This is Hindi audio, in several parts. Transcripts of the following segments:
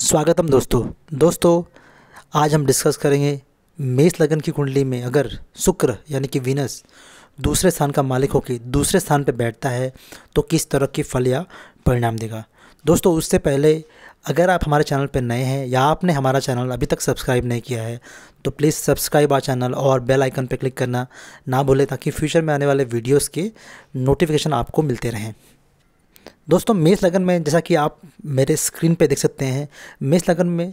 स्वागतम दोस्तों। आज हम डिस्कस करेंगे मेष लगन की कुंडली में अगर शुक्र यानी कि वीनस दूसरे स्थान का मालिक होकर दूसरे स्थान पर बैठता है तो किस तरह की फल या परिणाम देगा। दोस्तों उससे पहले अगर आप हमारे चैनल पर नए हैं या आपने हमारा चैनल अभी तक सब्सक्राइब नहीं किया है तो प्लीज़ सब्सक्राइब आवर चैनल और बेल आइकन पर क्लिक करना ना भूलें ताकि फ्यूचर में आने वाले वीडियोज़ के नोटिफिकेशन आपको मिलते रहें। दोस्तों मेष लगन में जैसा कि आप मेरे स्क्रीन पे देख सकते हैं, मेष लगन में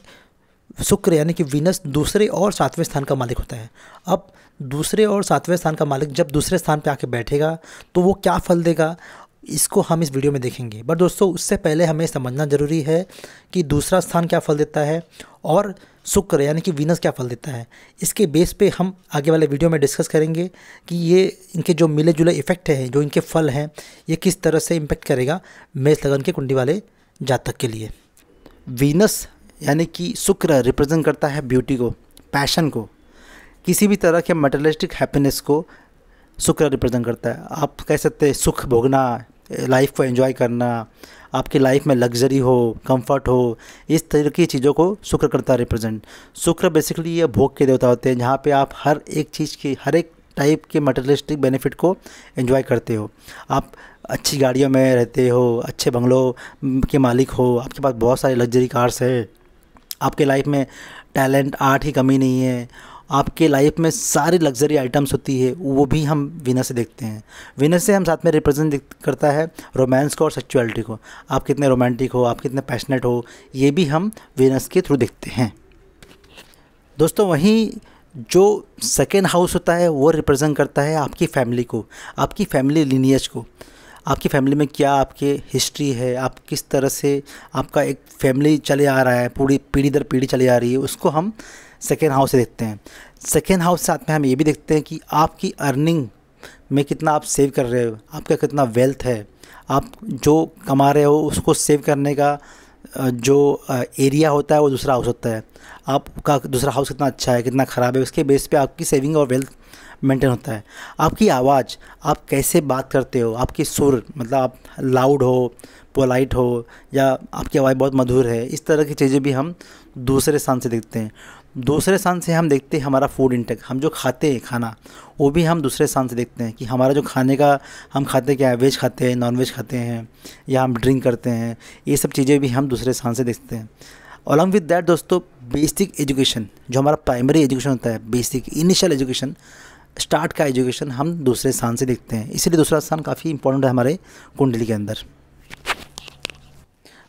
शुक्र यानी कि वीनस दूसरे और सातवें स्थान का मालिक होता है। अब दूसरे और सातवें स्थान का मालिक जब दूसरे स्थान पे आके बैठेगा तो वो क्या फल देगा, इसको हम इस वीडियो में देखेंगे। बट दोस्तों उससे पहले हमें समझना ज़रूरी है कि दूसरा स्थान क्या फल देता है और शुक्र यानी कि वीनस क्या फल देता है। इसके बेस पे हम आगे वाले वीडियो में डिस्कस करेंगे कि ये इनके जो मिले जुले इफ़ेक्ट हैं, जो इनके फल हैं, ये किस तरह से इम्पेक्ट करेगा मेष लगन के कुंडली वाले जातक के लिए। वीनस यानी कि शुक्र रिप्रेजेंट करता है ब्यूटी को, पैशन को, किसी भी तरह के मटेरियलिस्टिक हैप्पीनेस को शुक्र रिप्रेजेंट करता है। आप कह सकते हैं सुख भोगना, लाइफ को एंजॉय करना, आपकी लाइफ में लग्जरी हो, कंफर्ट हो, इस तरह की चीज़ों को शुक्र करता है रिप्रेजेंट। शुक्र बेसिकली ये भोग के देवता होते हैं जहाँ पे आप हर एक चीज़ की, हर एक टाइप के मटेरियलिस्टिक बेनिफिट को एंजॉय करते हो। आप अच्छी गाड़ियों में रहते हो, अच्छे बंगलों के मालिक हो, आपके पास बहुत सारी लग्जरी कार्स है, आपके लाइफ में टैलेंट आर्ट की कमी नहीं है, आपके लाइफ में सारी लग्जरी आइटम्स होती है, वो भी हम वीनस से देखते हैं। वीनस से हम साथ में रिप्रेजेंट करता है रोमांस को और सेक्सुअलिटी को। आप कितने रोमांटिक हो, आप कितने पैशनेट हो, ये भी हम वीनस के थ्रू देखते हैं। दोस्तों वहीं जो सेकेंड हाउस होता है वो रिप्रेजेंट करता है आपकी फैमिली को, आपकी फैमिली लिनियज को। आपकी फैमिली में क्या आपके हिस्ट्री है, आप किस तरह से आपका एक फैमिली चले आ रहा है, पूरी पीढ़ी दर पीढ़ी चली आ रही है, उसको हम सेकेंड हाउस से देखते हैं। सेकेंड हाउस साथ में हम ये भी देखते हैं कि आपकी अर्निंग में कितना आप सेव कर रहे हो, आपका कितना वेल्थ है, आप जो कमा रहे हो उसको सेव करने का जो एरिया होता है वो दूसरा हाउस होता है। आपका दूसरा हाउस कितना अच्छा है, कितना ख़राब है, उसके बेस पे आपकी सेविंग और वेल्थ मेंटेन होता है। आपकी आवाज़, आप कैसे बात करते हो, आपकी सुर, मतलब आप लाउड हो, पोलाइट हो, या आपकी आवाज़ बहुत मधुर है, इस तरह की चीज़ें भी हम दूसरे स्थान से देखते हैं। दूसरे स्थान से हम देखते हैं हमारा फूड इंटेक, हम जो खाते हैं खाना, वो भी हम दूसरे स्थान से देखते हैं कि हमारा जो खाने का हम खाते क्या है, वेज खाते हैं, नॉन वेज खाते हैं, या हम ड्रिंक करते हैं, ये सब चीज़ें भी हम दूसरे स्थान से देखते हैं। अलॉन्ग विद दैट दोस्तों बेसिक एजुकेशन, जो हमारा प्राइमरी एजुकेशन होता है, बेसिक इनिशियल एजुकेशन, स्टार्ट का एजुकेशन हम दूसरे स्थान से देखते हैं। इसीलिए दूसरा स्थान काफ़ी इंपॉर्टेंट है हमारे कुंडली के अंदर।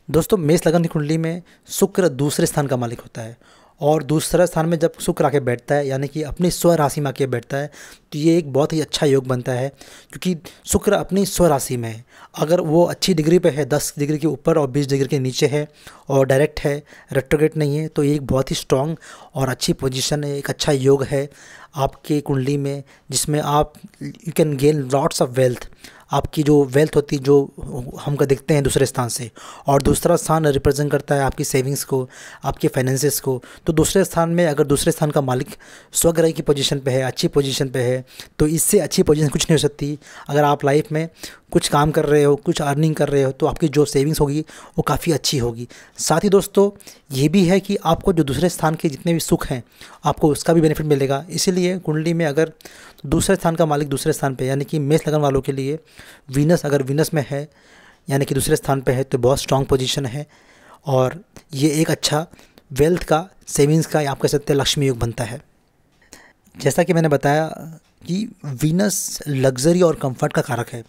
दोस्तों मेष लगन की कुंडली में शुक्र दूसरे स्थान का मालिक होता है और दूसरा स्थान में जब शुक्र आके बैठता है यानी कि अपनी स्व राशि में आके बैठता है तो ये एक बहुत ही अच्छा योग बनता है, क्योंकि शुक्र अपनी स्व राशि में है। अगर वो अच्छी डिग्री पे है, 10 डिग्री के ऊपर और 20 डिग्री के नीचे है और डायरेक्ट है, रेट्रोग्रेड नहीं है, तो ये एक बहुत ही स्ट्रॉन्ग और अच्छी पोजीशन है, एक अच्छा योग है आपके कुंडली में, जिसमें आप you can gain lots of wealth. आपकी जो वेल्थ होती है जो हमको देखते हैं दूसरे स्थान से, और दूसरा स्थान रिप्रेजेंट करता है आपकी सेविंग्स को, आपके फाइनेंसेस को। तो दूसरे स्थान में अगर दूसरे स्थान का मालिक स्वग्रह की पोजीशन पे है, अच्छी पोजीशन पे है, तो इससे अच्छी पोजीशन कुछ नहीं हो सकती। अगर आप लाइफ में कुछ काम कर रहे हो, कुछ अर्निंग कर रहे हो, तो आपकी जो सेविंग्स होगी वो काफ़ी अच्छी होगी। साथ ही दोस्तों ये भी है कि आपको जो दूसरे स्थान के जितने भी सुख हैं आपको उसका भी बेनिफिट मिलेगा। इसीलिए कुंडली में अगर दूसरे स्थान का मालिक दूसरे स्थान पे यानी कि मेष लगन वालों के लिए वीनस अगर वीनस में है यानी कि दूसरे स्थान पे है तो बहुत स्ट्रॉन्ग पोजीशन है, और ये एक अच्छा वेल्थ का, सेविंग्स का, आप कह सकते हैं लक्ष्मी योग बनता है। जैसा कि मैंने बताया कि वीनस लग्जरी और कंफर्ट का कारक है।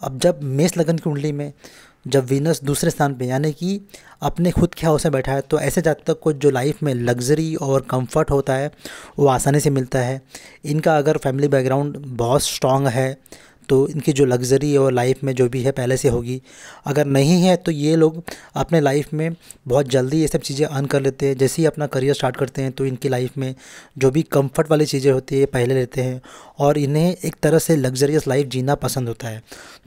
अब जब मेष लगन की कुंडली में जब वीनस दूसरे स्थान पे यानी कि अपने खुद के हाउस में बैठा है तो ऐसे जातक को जो लाइफ में लग्जरी और कंफर्ट होता है वो आसानी से मिलता है। इनका अगर फैमिली बैकग्राउंड बहुत स्ट्रॉन्ग है तो इनकी जो लग्जरी और लाइफ में जो भी है पहले से होगी। अगर नहीं है तो ये लोग अपने लाइफ में बहुत जल्दी ये सब चीज़ें अर्न कर लेते हैं। जैसे ही अपना करियर स्टार्ट करते हैं तो इनकी लाइफ में जो भी कंफर्ट वाली चीज़ें होती है पहले लेते हैं, और इन्हें एक तरह से लग्जरियस लाइफ जीना पसंद होता है।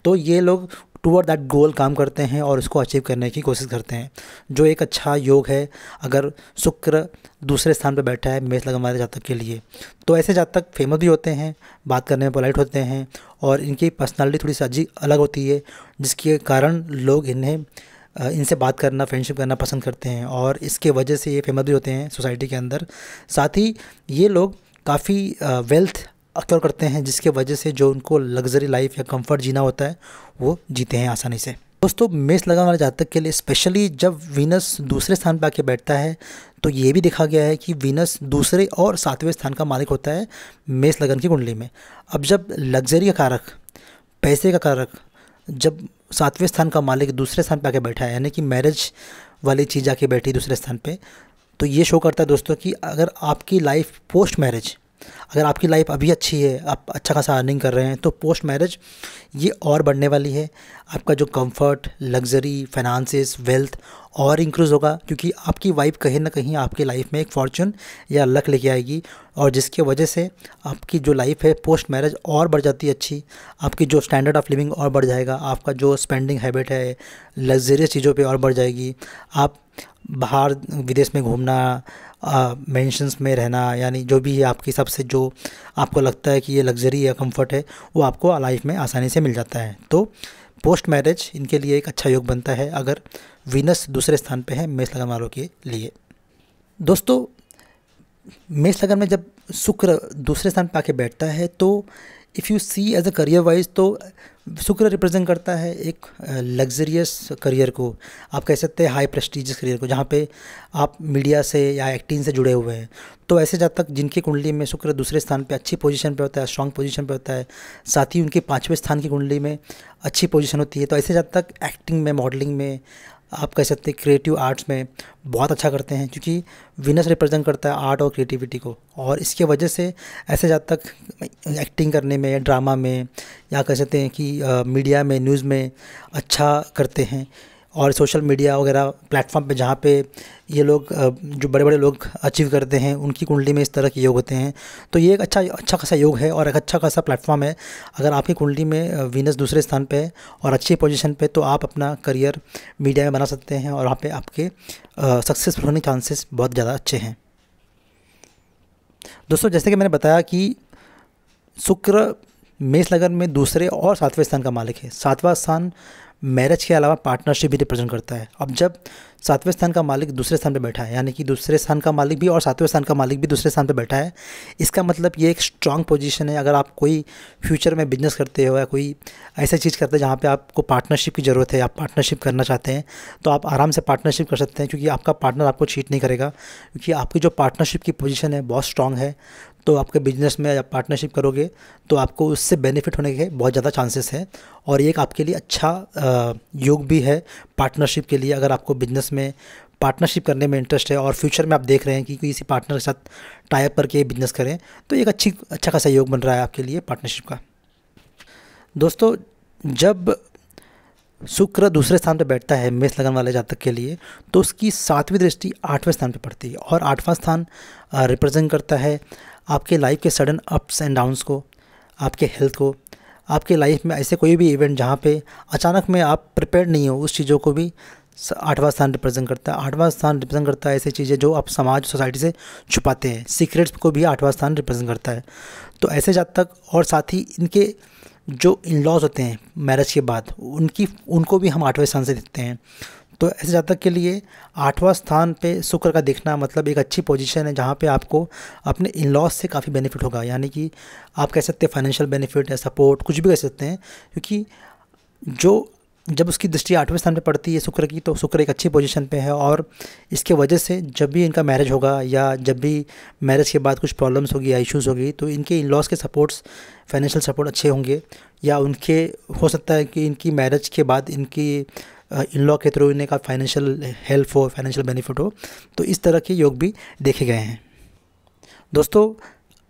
तो ये लोग टूवर्ड दैट गोल काम करते हैं और उसको अचीव करने की कोशिश करते हैं, जो एक अच्छा योग है अगर शुक्र दूसरे स्थान पर बैठा है मेष लगन वाले जातक के लिए। तो ऐसे जातक फेमस भी होते हैं, बात करने में पोलाइट होते हैं, और इनकी पर्सनालिटी थोड़ी सी अलग होती है, जिसके कारण लोग इन्हें इनसे बात करना, फ्रेंडशिप करना पसंद करते हैं और इसके वजह से ये फेमस भी होते हैं सोसाइटी के अंदर। साथ ही ये लोग काफ़ी वेल्थ अक्वायर करते हैं, जिसके वजह से जो उनको लग्जरी लाइफ या कंफर्ट जीना होता है वो जीते हैं आसानी से। दोस्तों, मेष लगन वाले जातक के लिए स्पेशली जब वीनस दूसरे स्थान पर आके बैठता है तो ये भी देखा गया है कि वीनस दूसरे और सातवें स्थान का मालिक होता है मेष लगन की कुंडली में। अब जब लग्जरी का कारक, पैसे का कारक, जब सातवें स्थान का मालिक दूसरे स्थान पे आके बैठा है, यानी कि मैरिज वाली चीज़ आके बैठी दूसरे स्थान पे, तो ये शो करता है दोस्तों कि अगर आपकी लाइफ पोस्ट मैरिज, अगर आपकी लाइफ अभी अच्छी है, आप अच्छा खासा अर्निंग कर रहे हैं, तो पोस्ट मैरिज ये और बढ़ने वाली है। आपका जो कंफर्ट, लग्जरी, फाइनेंसेस, वेल्थ और इंक्रीज़ होगा, क्योंकि आपकी वाइफ कहीं ना कहीं आपकी लाइफ में एक फॉर्चून या लक लेके आएगी, और जिसके वजह से आपकी जो लाइफ है पोस्ट मैरिज और बढ़ जाती है अच्छी। आपकी जो स्टैंडर्ड ऑफ लिविंग और बढ़ जाएगा, आपका जो स्पेंडिंग हैबिट है लग्जरियस चीज़ों पे और बढ़ जाएगी। आप बाहर विदेश में घूमना, मेंशंस में रहना, यानी जो भी है आपकी सबसे जो आपको लगता है कि ये लग्जरी या कंफर्ट है, वो आपको लाइफ में आसानी से मिल जाता है। तो पोस्ट मैरिज इनके लिए एक अच्छा योग बनता है अगर वीनस दूसरे स्थान पे है मेष लगन वालों के लिए। दोस्तों, मेष लगन में जब शुक्र दूसरे स्थान पे आके बैठता है तो if you see as a career wise, तो शुक्र रिप्रेजेंट करता है एक लग्जरियस करियर को, आप कह सकते हैं हाई प्रेस्टीजियस करियर को, जहाँ पे आप मीडिया से या एक्टिंग से जुड़े हुए हैं। तो ऐसे जातक जिनकी कुंडली में शुक्र दूसरे स्थान पे अच्छी पोजीशन पे होता है, स्ट्रांग पोजीशन पे होता है, साथ ही उनके 5वें स्थान की कुंडली में अच्छी पोजीशन होती है, तो ऐसे जातक एक्टिंग में, मॉडलिंग में, आप कह सकते हैं क्रिएटिव आर्ट्स में बहुत अच्छा करते हैं, क्योंकि वीनस रिप्रेजेंट करता है आर्ट और क्रिएटिविटी को, और इसके वजह से ऐसे जातक एक्टिंग करने में, ड्रामा में, या कह सकते हैं कि मीडिया में, न्यूज़ में अच्छा करते हैं। और सोशल मीडिया वगैरह प्लेटफॉर्म पे जहाँ पे ये लोग जो बड़े बड़े लोग अचीव करते हैं, उनकी कुंडली में इस तरह के योग होते हैं। तो ये एक अच्छा खासा योग है और एक अच्छा खासा प्लेटफॉर्म है। अगर आपकी कुंडली में वीनस दूसरे स्थान पे है और अच्छी पोजीशन पे, तो आप अपना करियर मीडिया में बना सकते हैं और वहाँ पे आपके सक्सेसफुल होने के चांसेस बहुत ज़्यादा अच्छे हैं। दोस्तों, जैसे कि मैंने बताया कि शुक्र मेष लगन में दूसरे और सातवें स्थान का मालिक है। सातवां स्थान मैरिज के अलावा पार्टनरशिप भी रिप्रेजेंट करता है। अब जब सातवें स्थान का मालिक दूसरे स्थान पे बैठा है, यानी कि दूसरे स्थान का मालिक भी और सातवें स्थान का मालिक भी दूसरे स्थान पे बैठा है, इसका मतलब ये एक स्ट्रांग पोजीशन है। अगर आप कोई फ्यूचर में बिजनेस करते हो या कोई ऐसा चीज़ करते हैं जहाँ पे आपको पार्टनरशिप की ज़रूरत है, आप पार्टनरशिप करना चाहते हैं, तो आप आराम से पार्टनरशिप कर सकते हैं, क्योंकि आपका पार्टनर आपको चीट नहीं करेगा, क्योंकि आपकी जो पार्टनरशिप की पोजीशन है बहुत स्ट्रांग है। तो आपके बिजनेस में जब पार्टनरशिप करोगे तो आपको उससे बेनिफिट होने के बहुत ज़्यादा चांसेस है, और ये एक आपके लिए अच्छा योग भी है पार्टनरशिप के लिए। अगर आपको बिजनेस में पार्टनरशिप करने में इंटरेस्ट है और फ्यूचर में आप देख रहे हैं कि किसी पार्टनर के साथ टाई अप करके बिजनेस करें, तो एक अच्छा खासा योग बन रहा है आपके लिए पार्टनरशिप का। दोस्तों, जब शुक्र दूसरे स्थान पर बैठता है मेष लगन वाले जातक के लिए, तो उसकी 7वीं दृष्टि 8वें स्थान पर पड़ती है, और 8वां स्थान रिप्रेजेंट करता है आपके लाइफ के सडन अप्स एंड डाउन्स को, आपके हेल्थ को। आपके लाइफ में ऐसे कोई भी इवेंट जहाँ पे अचानक में आप प्रिपेयर नहीं हो, उस चीज़ों को भी 8वां स्थान रिप्रेजेंट करता है। 8वां स्थान रिप्रेजेंट करता है ऐसी चीज़ें जो आप समाज, सोसाइटी से छुपाते हैं, सीक्रेट्स को भी 8वां स्थान रिप्रेजेंट करता है। तो ऐसे जातक, और साथ ही इनके जो इन लॉज होते हैं मैरिज के बाद, उनको भी हम 8वें स्थान से देखते हैं। तो ऐसे जातक के लिए 8वां स्थान पे शुक्र का देखना मतलब एक अच्छी पोजीशन है, जहाँ पे आपको अपने इन लॉज से काफ़ी बेनिफिट होगा, यानी कि आप कह सकते हैं फाइनेंशियल बेनिफिट या सपोर्ट, कुछ भी कह सकते हैं, क्योंकि जब उसकी दृष्टि 8वें स्थान पे पड़ती है शुक्र की, तो शुक्र एक अच्छी पोजीशन पे है, और इसके वजह से जब भी इनका मैरिज होगा या जब भी मैरिज के बाद कुछ प्रॉब्लम्स होगी या इश्यूज़ होगी, तो इनके इन लॉज के सपोर्ट्स, फाइनेंशियल सपोर्ट अच्छे होंगे, या उनके हो सकता है कि इनकी मैरिज के बाद इनकी इन लॉ के थ्रू इन्हें का फाइनेंशियल हेल्प हो, फाइनेंशियल बेनिफिट हो। तो इस तरह के योग भी देखे गए हैं। दोस्तों,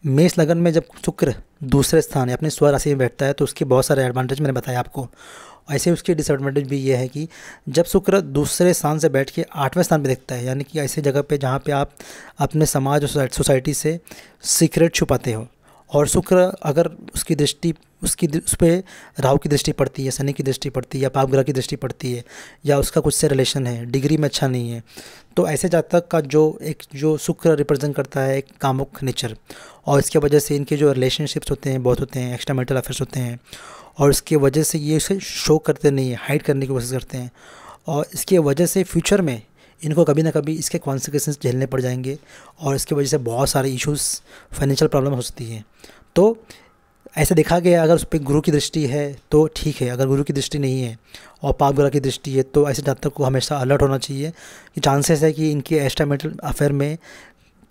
मेष लगन में जब शुक्र दूसरे स्थान या अपने स्व राशि में बैठता है, तो उसके बहुत सारे एडवांटेज मैंने बताया आपको। ऐसे उसके डिसएडवांटेज भी ये है कि जब शुक्र दूसरे स्थान से बैठ के 8वें स्थान पे देखता है, यानी कि ऐसी जगह पे जहाँ पे आप अपने समाज और सोसाइटी से सीक्रेट छुपाते हो, और शुक्र अगर उसकी दृष्टि उस पर राहु की दृष्टि पड़ती है, शनि की दृष्टि पड़ती है, या पाप ग्रह की दृष्टि पड़ती है, या उसका कुछ से रिलेशन है, डिग्री में अच्छा नहीं है, तो ऐसे जातक का जो शुक्र रिप्रेजेंट करता है एक कामुक नेचर, और इसके वजह से इनके जो रिलेशनशिप्स होते हैं बहुत होते हैं, एक्स्ट्रा मैरिटल अफेयर्स होते हैं, और इसके वजह से ये उसे शो करते नहीं है, हाइड करने की कोशिश करते हैं, और इसके वजह से फ्यूचर में इनको कभी ना कभी इसके कॉन्सिक्वेंसेस झेलने पड़ जाएंगे और इसकी वजह से बहुत सारे इश्यूज़, फाइनेंशियल प्रॉब्लम हो सकती हैं। तो ऐसे देखा गया अगर उस पर गुरु की दृष्टि है तो ठीक है, अगर गुरु की दृष्टि नहीं है और पाप ग्रह की दृष्टि है तो ऐसे जातक को हमेशा अलर्ट होना चाहिए कि चांसेस है कि इनके एक्स्ट्रा मैरिटल अफेयर में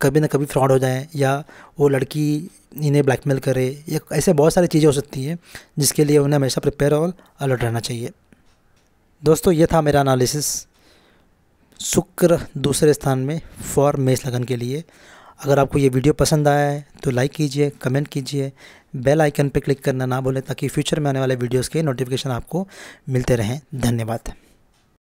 कभी ना कभी फ्रॉड हो जाए या वो लड़की इन्हें ब्लैकमेल करे, या ऐसे बहुत सारी चीज़ें हो सकती हैं जिसके लिए उन्हें हमेशा प्रिपेयर और अलर्ट रहना चाहिए। दोस्तों ये था मेरा एनालिसिस शुक्र दूसरे स्थान में फॉर मेष लगन के लिए। अगर आपको ये वीडियो पसंद आया है तो लाइक कीजिए, कमेंट कीजिए, बेल आइकन पर क्लिक करना ना भूलें ताकि फ्यूचर में आने वाले वीडियोज़ के नोटिफिकेशन आपको मिलते रहें। धन्यवाद।